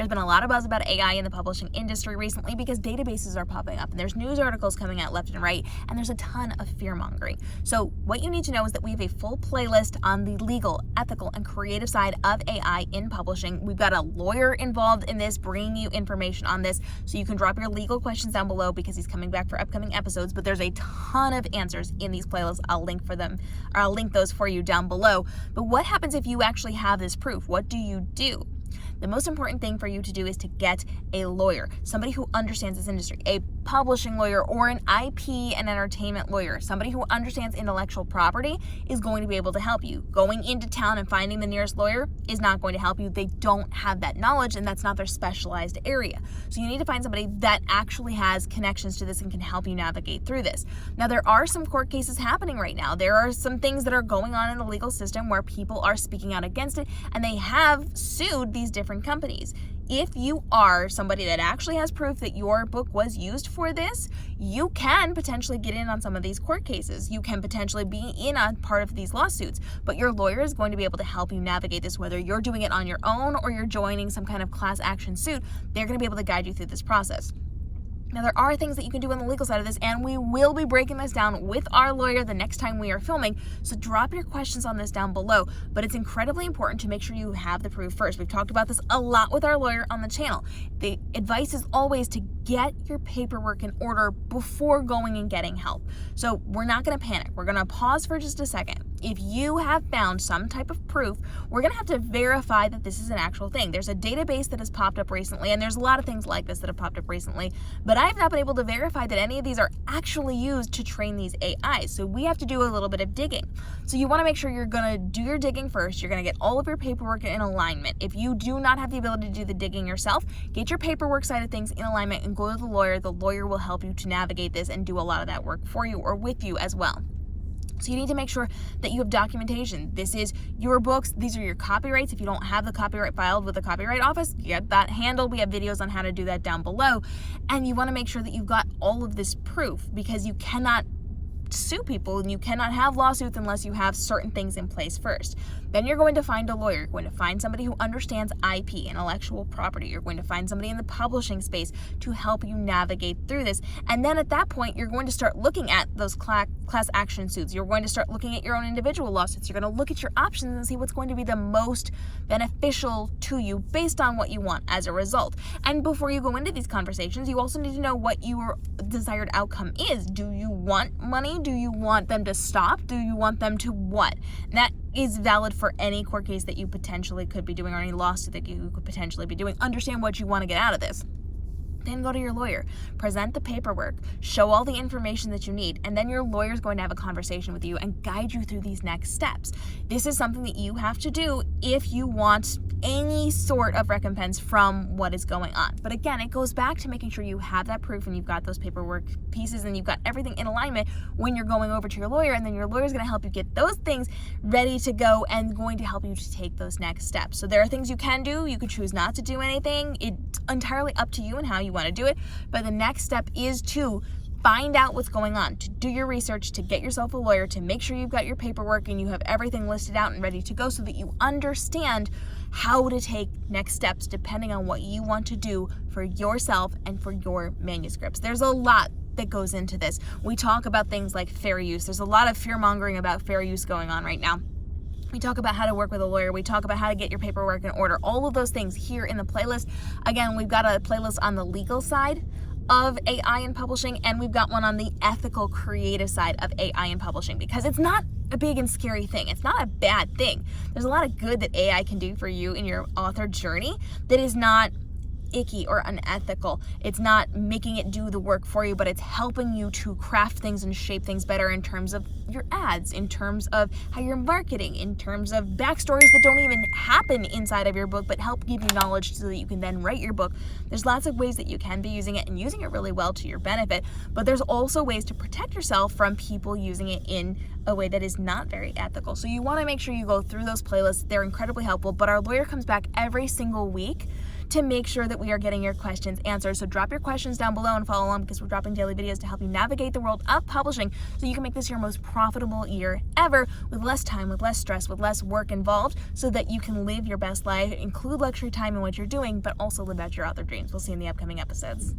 There's been a lot of buzz about AI in the publishing industry recently because databases are popping up and there's news articles coming out left and right, and there's a ton of fear mongering. So what you need to know is that we have a full playlist on the legal, ethical, and creative side of AI in publishing. We've got a lawyer involved in this, bringing you information on this, so you can drop your legal questions down below because he's coming back for upcoming episodes. But there's a ton of answers in these playlists. I'll link those for you down below. But what happens if you actually have this proof? What do you do? The most important thing for you to do is to get a lawyer, somebody who understands this industry, a publishing lawyer or an IP and entertainment lawyer. Somebody who understands intellectual property is going to be able to help you. Going into town and finding the nearest lawyer is not going to help you. They don't have that knowledge, and that's not their specialized area. So you need to find somebody that actually has connections to this and can help you navigate through this. Now, there are some court cases happening right now. There are some things that are going on in the legal system where people are speaking out against it, and they have sued these different companies. If you are somebody that actually has proof that your book was used for this, you can potentially get in on some of these court cases. You can potentially be in on part of these lawsuits, but your lawyer is going to be able to help you navigate this, whether you're doing it on your own or you're joining some kind of class action suit. They're going to be able to guide you through this process. Now, there are things that you can do on the legal side of this, and we will be breaking this down with our lawyer the next time we are filming, so drop your questions on this down below. But it's incredibly important to make sure you have the proof first. We've talked about this a lot with our lawyer on the channel. The advice is always to get your paperwork in order before going and getting help. So we're not going to panic. We're going to pause for just a second. If you have found some type of proof, we're going to have to verify that this is an actual thing. There's a database that has popped up recently, and there's a lot of things like this that have popped up recently, but I've not been able to verify that any of these are actually used to train these AIs. So we have to do a little bit of digging. So you want to make sure you're going to do your digging first. You're going to get all of your paperwork in alignment. If you do not have the ability to do the digging yourself, get your paperwork side of things in alignment and go to the lawyer. The lawyer will help you to navigate this and do a lot of that work for you or with you as well. So you need to make sure that you have documentation. This is your books. These are your copyrights. If you don't have the copyright filed with the Copyright Office, get that handled. We have videos on how to do that down below. And you want to make sure that you've got all of this proof, because you cannot sue people and you cannot have lawsuits unless you have certain things in place first. Then you're going to find a lawyer. You're going to find somebody who understands IP, intellectual property. You're going to find somebody in the publishing space to help you navigate through this. And then at that point, you're going to start looking at those class action suits. You're going to start looking at your own individual lawsuits. You're going to look at your options and see what's going to be the most beneficial to you based on what you want as a result. And before you go into these conversations, you also need to know what your desired outcome is. Do you want money? Do you want them to stop? Do you want them to what? And that is valid for any court case that you potentially could be doing or any lawsuit that you could potentially be doing. Understand what you want to get out of this. Then go to your lawyer, present the paperwork, show all the information that you need, and then your lawyer is going to have a conversation with you and guide you through these next steps. This is something that you have to do if you want any sort of recompense from what is going on. But again, it goes back to making sure you have that proof and you've got those paperwork pieces and you've got everything in alignment when you're going over to your lawyer, and then your lawyer is going to help you get those things ready to go and going to help you to take those next steps. So there are things you can do. You could choose not to do anything. It's entirely up to you and how you want to do it. But the next step is to find out what's going on, to do your research, to get yourself a lawyer, to make sure you've got your paperwork and you have everything listed out and ready to go so that you understand how to take next steps depending on what you want to do for yourself and for your manuscripts. There's a lot that goes into this. We talk about things like fair use. There's a lot of fear mongering about fair use going on right now. We talk about how to work with a lawyer. We talk about how to get your paperwork in order. All of those things here in the playlist. Again, we've got a playlist on the legal side of AI in publishing, and we've got one on the ethical, creative side of AI in publishing, because it's not a big and scary thing. It's not a bad thing. There's a lot of good that AI can do for you in your author journey that is not icky or unethical. It's not making it do the work for you, but it's helping you to craft things and shape things better in terms of your ads, in terms of how you're marketing, in terms of backstories that don't even happen inside of your book but help give you knowledge so that you can then write your book. There's lots of ways that you can be using it and using it really well to your benefit, but there's also ways to protect yourself from people using it in a way that is not very ethical. So you want to make sure you go through those playlists. They're incredibly helpful, but our lawyer comes back every single week to make sure that we are getting your questions answered. So drop your questions down below and follow along, because we're dropping daily videos to help you navigate the world of publishing so you can make this your most profitable year ever, with less time, with less stress, with less work involved, so that you can live your best life, include luxury time in what you're doing, but also live out your author dreams. We'll see you in the upcoming episodes.